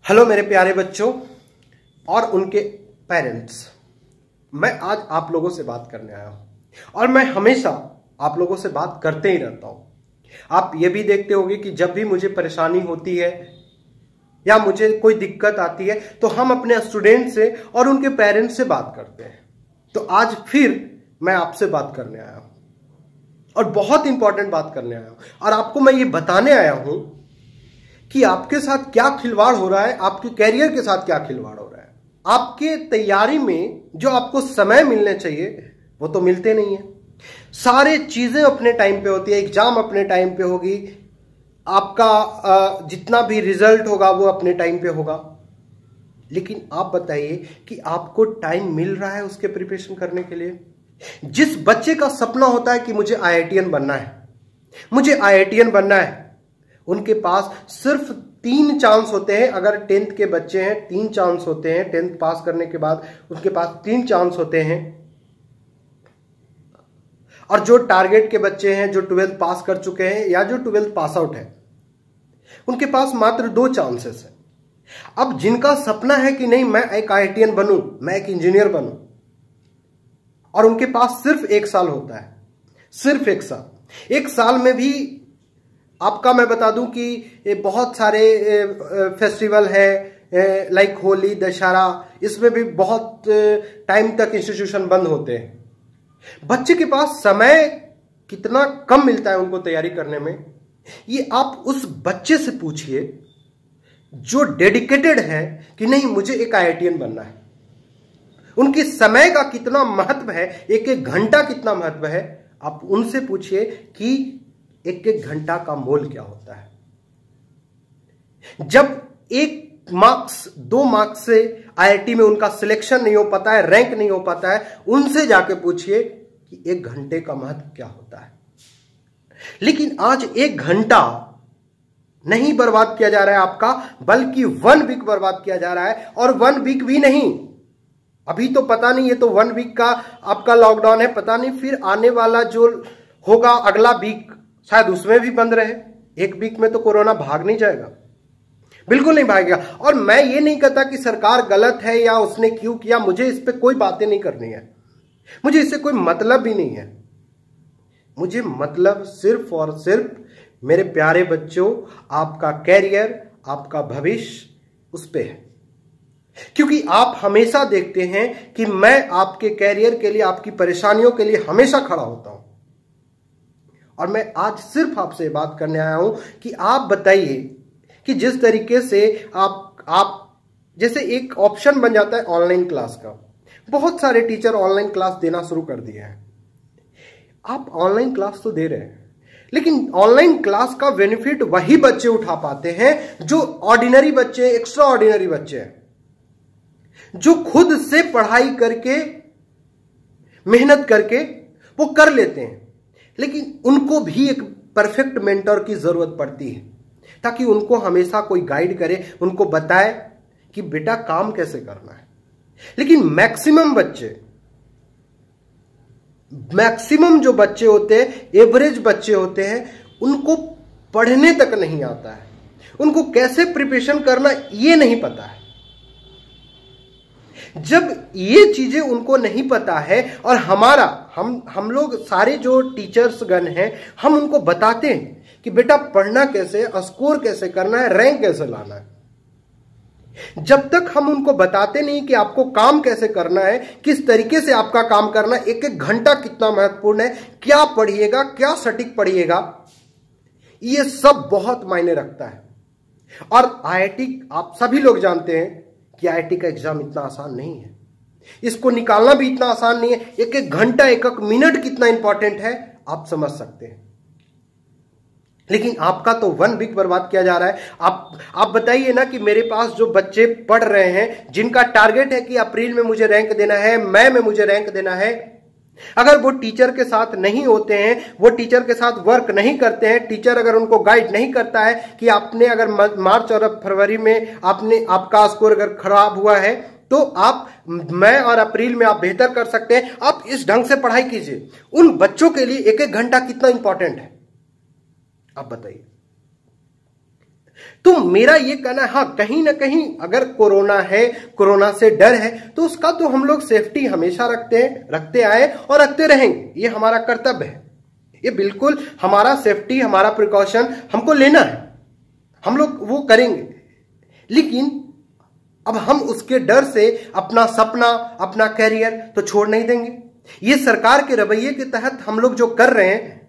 Hello मेरे प्यारे बच्चों और उनके पेरेंट्स। मैं आज आप लोगों से बात करने आया हूं और मैं हमेशा आप लोगों से बात करते ही रहता हूं। आप ये भी देखते होंगे कि जब भी मुझे परेशानी होती है या मुझे कोई दिक्कत आती है तो हम अपने स्टूडेंट से और उनके पेरेंट्स से बात करते हैं। तो आज फिर मैं आपसे बात करने आया हूं और बहुत इंपॉर्टेंट बात करने आया हूं और आपको मैं ये बताने आया हूं कि आपके साथ क्या खिलवाड़ हो रहा है, आपके कैरियर के साथ क्या खिलवाड़ हो रहा है। आपके तैयारी में जो आपको समय मिलने चाहिए वो तो मिलते नहीं है। सारे चीजें अपने टाइम पे होती है, एग्जाम अपने टाइम पे होगी, आपका जितना भी रिजल्ट होगा वो अपने टाइम पे होगा। लेकिन आप बताइए कि आपको टाइम मिल रहा है उसके प्रिपरेशन करने के लिए। जिस बच्चे का सपना होता है कि मुझे आईआईटीएन बनना है, मुझे आईआईटीएन बनना है, उनके पास सिर्फ 3 चांस होते हैं। अगर 10th के बच्चे हैं 3 चांस होते हैं, 10th पास करने के बाद उनके पास 3 चांस होते हैं। और जो टारगेट के बच्चे हैं, जो 12th पास कर चुके हैं या जो 12th पास आउट है, उनके पास मात्र 2 चांसेस है। अब जिनका सपना है कि नहीं मैं एक आईआईटीएन बनूं, मैं एक इंजीनियर बनूं, और उनके पास सिर्फ 1 साल होता है, सिर्फ 1 साल। 1 साल में भी आपका मैं बता दूं कि बहुत सारे फेस्टिवल है, लाइक होली, दशहरा, इसमें भी बहुत टाइम तक इंस्टीट्यूशन बंद होते हैं। बच्चे के पास समय कितना कम मिलता है उनको तैयारी करने में, ये आप उस बच्चे से पूछिए जो डेडिकेटेड है कि नहीं मुझे एक आईआईटीएन बनना है। उनकी समय का कितना महत्व है, एक एक घंटा कितना महत्व है, आप उनसे पूछिए कि एक एक घंटा का मोल क्या होता है। जब 1 मार्क्स 2 मार्क्स से आईआईटी में उनका सिलेक्शन नहीं हो पाता है, रैंक नहीं हो पाता है, उनसे जाके पूछिए कि 1 घंटे का महत्व क्या होता है। लेकिन आज 1 घंटा नहीं बर्बाद किया जा रहा है आपका, बल्कि 1 वीक बर्बाद किया जा रहा है। और 1 वीक भी नहीं, अभी तो पता नहीं, ये तो 1 वीक का आपका लॉकडाउन है, पता नहीं फिर आने वाला जो होगा अगला वीक शायद उसमें भी बंद रहे। 1 वीक में तो कोरोना भाग नहीं जाएगा, बिल्कुल नहीं भागेगा। और मैं ये नहीं कहता कि सरकार गलत है या उसने क्यों किया, मुझे इस पे कोई बातें नहीं करनी है, मुझे इससे कोई मतलब भी नहीं है। मुझे मतलब सिर्फ और सिर्फ मेरे प्यारे बच्चों, आपका कैरियर, आपका भविष्य उस पे है। क्योंकि आप हमेशा देखते हैं कि मैं आपके कैरियर के लिए, आपकी परेशानियों के लिए हमेशा खड़ा होता हूं। और मैं आज सिर्फ आपसे बात करने आया हूं कि आप बताइए कि जिस तरीके से आप जैसे एक ऑप्शन बन जाता है ऑनलाइन क्लास का, बहुत सारे टीचर ऑनलाइन क्लास देना शुरू कर दिए हैं। आप ऑनलाइन क्लास तो दे रहे हैं, लेकिन ऑनलाइन क्लास का बेनिफिट वही बच्चे उठा पाते हैं जो ऑर्डिनरी बच्चे, एक्स्ट्रा ऑर्डिनरी बच्चे हैं, जो खुद से पढ़ाई करके, मेहनत करके वो कर लेते हैं। लेकिन उनको भी एक परफेक्ट मेंटर की जरूरत पड़ती है, ताकि उनको हमेशा कोई गाइड करे, उनको बताए कि बेटा काम कैसे करना है। लेकिन मैक्सिमम जो बच्चे होते हैं, एवरेज बच्चे होते हैं, उनको पढ़ने तक नहीं आता है, उनको कैसे प्रिपरेशन करना ये नहीं पता है। जब ये चीजें उनको नहीं पता है और हम लोग सारे जो टीचर्स गण हैं, हम उनको बताते हैं कि बेटा पढ़ना कैसे, स्कोर कैसे करना है, रैंक कैसे लाना है। जब तक हम उनको बताते नहीं कि आपको काम कैसे करना है, किस तरीके से आपका काम करना है, एक एक घंटा कितना महत्वपूर्ण है, क्या पढ़िएगा, क्या सटीक पढ़िएगा, ये सब बहुत मायने रखता है। और आईआईटी, आप सभी लोग जानते हैं कि आईआईटी का एग्जाम इतना आसान नहीं है, इसको निकालना भी इतना आसान नहीं है। एक एक घंटा, एक एक मिनट कितना इंपॉर्टेंट है आप समझ सकते हैं। लेकिन आपका तो 1 वीक बर्बाद किया जा रहा है। आप बताइए ना कि मेरे पास जो बच्चे पढ़ रहे हैं, जिनका टारगेट है कि अप्रैल में मुझे रैंक देना है, मई में मुझे रैंक देना है, अगर वो टीचर के साथ नहीं होते हैं, वो टीचर के साथ वर्क नहीं करते हैं, टीचर अगर उनको गाइड नहीं करता है कि आपने अगर मार्च और फरवरी में आपका स्कोर अगर खराब हुआ है तो आप मई और अप्रैल में आप बेहतर कर सकते हैं, आप इस ढंग से पढ़ाई कीजिए। उन बच्चों के लिए एक एक घंटा कितना इंपॉर्टेंट है आप बताइए। तो मेरा ये कहना है, हाँ कहीं ना कहीं अगर कोरोना है, कोरोना से डर है, तो उसका तो हम लोग सेफ्टी हमेशा रखते आए और रखते रहेंगे। ये हमारा कर्तव्य है, ये बिल्कुल हमारा सेफ्टी, हमारा प्रिकॉशन हमको लेना है, हम लोग वो करेंगे। लेकिन अब हम उसके डर से अपना सपना, अपना कैरियर तो छोड़ नहीं देंगे। ये सरकार के रवैये के तहत हम लोग जो कर रहे हैं,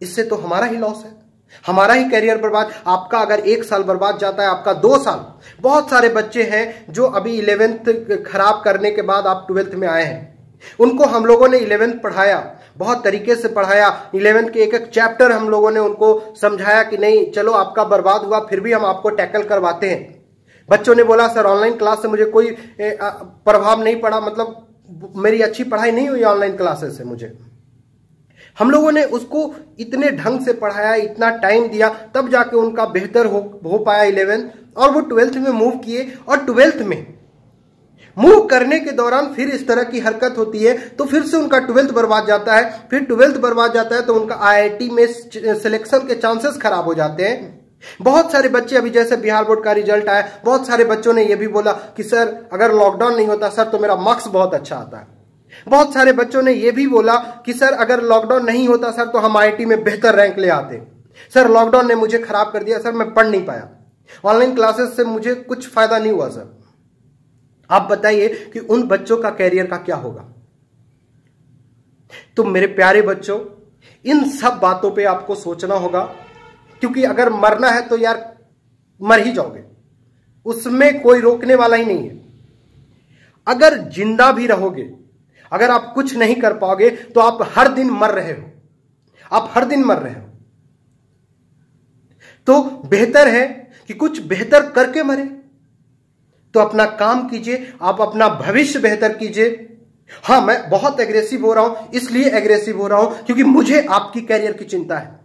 इससे तो हमारा ही लॉस है, हमारा ही कैरियर बर्बाद। आपका अगर 1 साल बर्बाद जाता है, आपका 2 साल। बहुत सारे बच्चे हैं जो अभी 11th खराब करने के बाद आप 12th में आए हैं, उनको हम लोगों ने 11th पढ़ाया, बहुत तरीके से पढ़ाया। 11th के एक चैप्टर हम लोगों ने उनको समझाया कि नहीं चलो आपका बर्बाद हुआ, फिर भी हम आपको टैकल करवाते हैं। बच्चों ने बोला सर ऑनलाइन क्लास से मुझे कोई प्रभाव नहीं पड़ा, मतलब मेरी अच्छी पढ़ाई नहीं हुई ऑनलाइन क्लासेस से मुझे। हम लोगों ने उसको इतने ढंग से पढ़ाया, इतना टाइम दिया, तब जाके उनका बेहतर हो पाया 11th, और वो 12th में मूव किए। और 12th में मूव करने के दौरान फिर इस तरह की हरकत होती है, तो फिर से उनका 12th बर्बाद जाता है। फिर 12th बर्बाद जाता है तो उनका IIT में सिलेक्शन के चांसेस खराब हो जाते हैं। बहुत सारे बच्चे, अभी जैसे बिहार बोर्ड का रिजल्ट आया, बहुत सारे बच्चों ने यह भी बोला कि सर अगर लॉकडाउन नहीं होता सर तो मेरा मार्क्स बहुत अच्छा आता है। बहुत सारे बच्चों ने यह भी बोला कि सर अगर लॉकडाउन नहीं होता सर तो हम IIT में बेहतर रैंक ले आते। सर लॉकडाउन ने मुझे खराब कर दिया, सर मैं पढ़ नहीं पाया, ऑनलाइन क्लासेस से मुझे कुछ फायदा नहीं हुआ। सर आप बताइए कि उन बच्चों का कैरियर का क्या होगा? तो मेरे प्यारे बच्चों, इन सब बातों पे आपको सोचना होगा, क्योंकि अगर मरना है तो यार मर ही जाओगे, उसमें कोई रोकने वाला ही नहीं है। अगर जिंदा भी रहोगे, अगर आप कुछ नहीं कर पाओगे तो आप हर दिन मर रहे हो, आप हर दिन मर रहे हो। तो बेहतर है कि कुछ बेहतर करके मरे। तो अपना काम कीजिए, आप अपना भविष्य बेहतर कीजिए। हां, मैं बहुत एग्रेसिव हो रहा हूं, इसलिए एग्रेसिव हो रहा हूं क्योंकि मुझे आपकी कैरियर की चिंता है,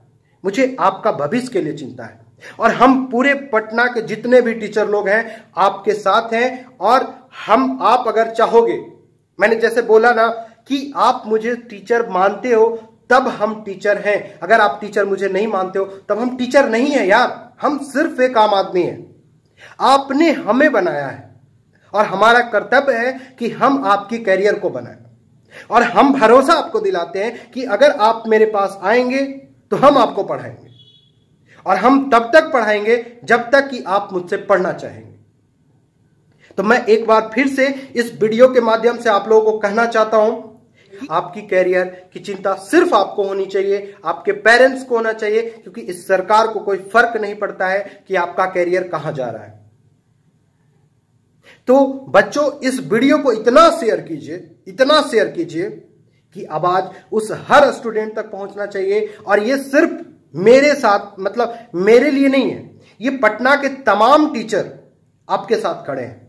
मुझे आपका भविष्य के लिए चिंता है। और हम पूरे पटना के जितने भी टीचर लोग हैं आपके साथ हैं। और आप अगर चाहोगे, मैंने जैसे बोला ना कि आप मुझे टीचर मानते हो तब हम टीचर हैं, अगर आप टीचर मुझे नहीं मानते हो तब हम टीचर नहीं है यार, हम सिर्फ एक आम आदमी हैं। आपने हमें बनाया है और हमारा कर्तव्य है कि हम आपकी कैरियर को बनाएं। और हम भरोसा आपको दिलाते हैं कि अगर आप मेरे पास आएंगे तो हम आपको पढ़ाएंगे, और हम तब तक पढ़ाएंगे जब तक कि आप मुझसे पढ़ना चाहेंगे। तो मैं एक बार फिर से इस वीडियो के माध्यम से आप लोगों को कहना चाहता हूं, आपकी कैरियर की चिंता सिर्फ आपको होनी चाहिए, आपके पेरेंट्स को होना चाहिए, क्योंकि इस सरकार को कोई फर्क नहीं पड़ता है कि आपका कैरियर कहां जा रहा है। तो बच्चों, इस वीडियो को इतना शेयर कीजिए कि आवाज उस हर स्टूडेंट तक पहुंचना चाहिए। और ये सिर्फ मेरे साथ, मतलब मेरे लिए नहीं है, ये पटना के तमाम टीचर आपके साथ खड़े हैं,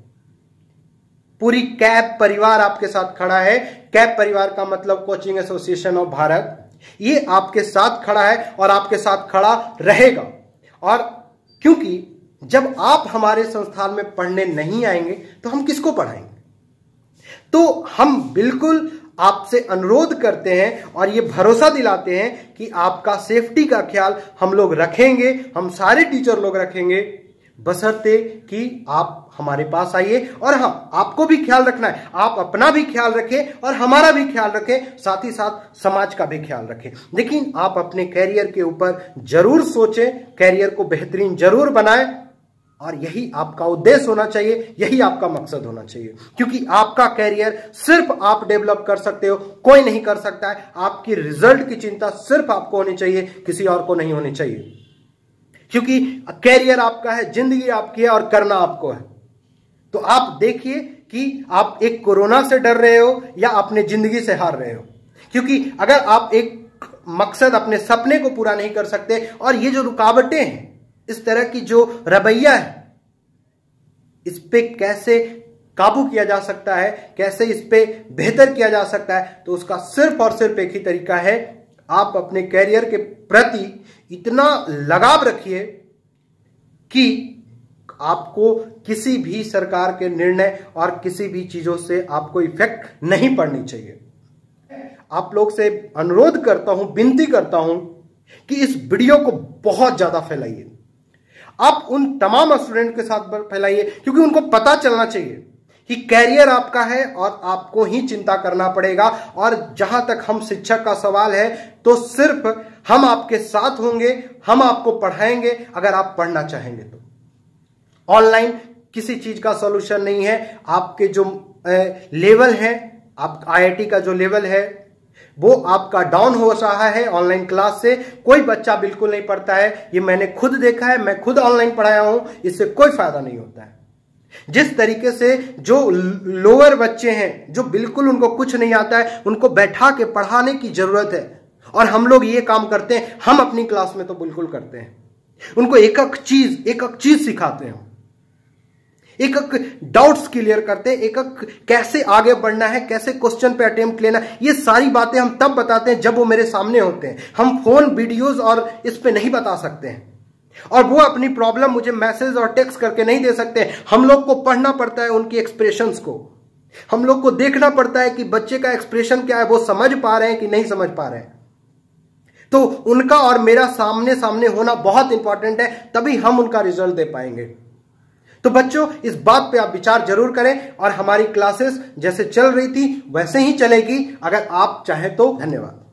पूरी कैप परिवार आपके साथ खड़ा है। कैप परिवार का मतलब कोचिंग एसोसिएशन ऑफ भारत, ये आपके साथ खड़ा है और आपके साथ खड़ा रहेगा। और क्योंकि जब आप हमारे संस्थान में पढ़ने नहीं आएंगे तो हम किसको पढ़ाएंगे? तो हम बिल्कुल आपसे अनुरोध करते हैं और ये भरोसा दिलाते हैं कि आपका सेफ्टी का ख्याल हम लोग रखेंगे, हम सारे टीचर लोग रखेंगे, बशर्ते कि आप हमारे पास आइए। और हाँ, आपको भी ख्याल रखना है, आप अपना भी ख्याल रखें और हमारा भी ख्याल रखें, साथ ही साथ समाज का भी ख्याल रखें। लेकिन आप अपने कैरियर के ऊपर जरूर सोचें, कैरियर को बेहतरीन जरूर बनाएं, और यही आपका उद्देश्य होना चाहिए, यही आपका मकसद होना चाहिए। क्योंकि आपका कैरियर सिर्फ आप डेवलप कर सकते हो, कोई नहीं कर सकता है। आपकी रिजल्ट की चिंता सिर्फ आपको होनी चाहिए, किसी और को नहीं होनी चाहिए। क्योंकि कैरियर आपका है, जिंदगी आपकी है और करना आपको है। तो आप देखिए कि आप एक कोरोना से डर रहे हो या अपने जिंदगी से हार रहे हो। क्योंकि अगर आप एक मकसद, अपने सपने को पूरा नहीं कर सकते, और ये जो रुकावटें हैं, इस तरह की जो रवैया है, इस पे कैसे काबू किया जा सकता है, कैसे इस पे बेहतर किया जा सकता है, तो उसका सिर्फ और सिर्फ एक ही तरीका है, आप अपने कैरियर के प्रति इतना लगाव रखिए कि आपको किसी भी सरकार के निर्णय और किसी भी चीजों से आपको इफेक्ट नहीं पड़नी चाहिए। आप लोग से अनुरोध करता हूं, विनती करता हूं कि इस वीडियो को बहुत ज्यादा फैलाइए, आप उन तमाम स्टूडेंट के साथ फैलाइए, क्योंकि उनको पता चलना चाहिए कि कैरियर आपका है और आपको ही चिंता करना पड़ेगा। और जहां तक हम शिक्षक का सवाल है, तो सिर्फ हम आपके साथ होंगे, हम आपको पढ़ाएंगे अगर आप पढ़ना चाहेंगे तो। ऑनलाइन किसी चीज का सॉल्यूशन नहीं है। आपके जो लेवल है, आप आईआईटी का जो लेवल है वो आपका डाउन हो रहा है ऑनलाइन क्लास से। कोई बच्चा बिल्कुल नहीं पढ़ता है, ये मैंने खुद देखा है, मैं खुद ऑनलाइन पढ़ाया हूं, इससे कोई फायदा नहीं होता है। जिस तरीके से जो लोअर बच्चे हैं, जो बिल्कुल उनको कुछ नहीं आता है, उनको बैठा के पढ़ाने की जरूरत है। और हम लोग ये काम करते हैं, हम अपनी क्लास में तो बिल्कुल करते हैं। उनको एक एक चीज सिखाते हैं, एक एक डाउट्स क्लियर करते हैं, एक एक कैसे आगे बढ़ना है, कैसे क्वेश्चन पे अटेम्प्ट लेना, ये सारी बातें हम तब बताते हैं जब वो मेरे सामने होते हैं। हम फोन, वीडियोस और इस पे नहीं बता सकते हैं, और वो अपनी प्रॉब्लम मुझे मैसेज और टेक्स्ट करके नहीं दे सकते। हम लोग को पढ़ना पड़ता है उनकी एक्सप्रेशंस को, हम लोग को देखना पड़ता है कि बच्चे का एक्सप्रेशन क्या है, वो समझ पा रहे हैं कि नहीं समझ पा रहे हैं। तो उनका और मेरा सामने सामने होना बहुत इंपॉर्टेंट है, तभी हम उनका रिजल्ट दे पाएंगे। तो बच्चों, इस बात पे आप विचार जरूर करें, और हमारी क्लासेस जैसे चल रही थी वैसे ही चलेगी अगर आप चाहें तो। धन्यवाद।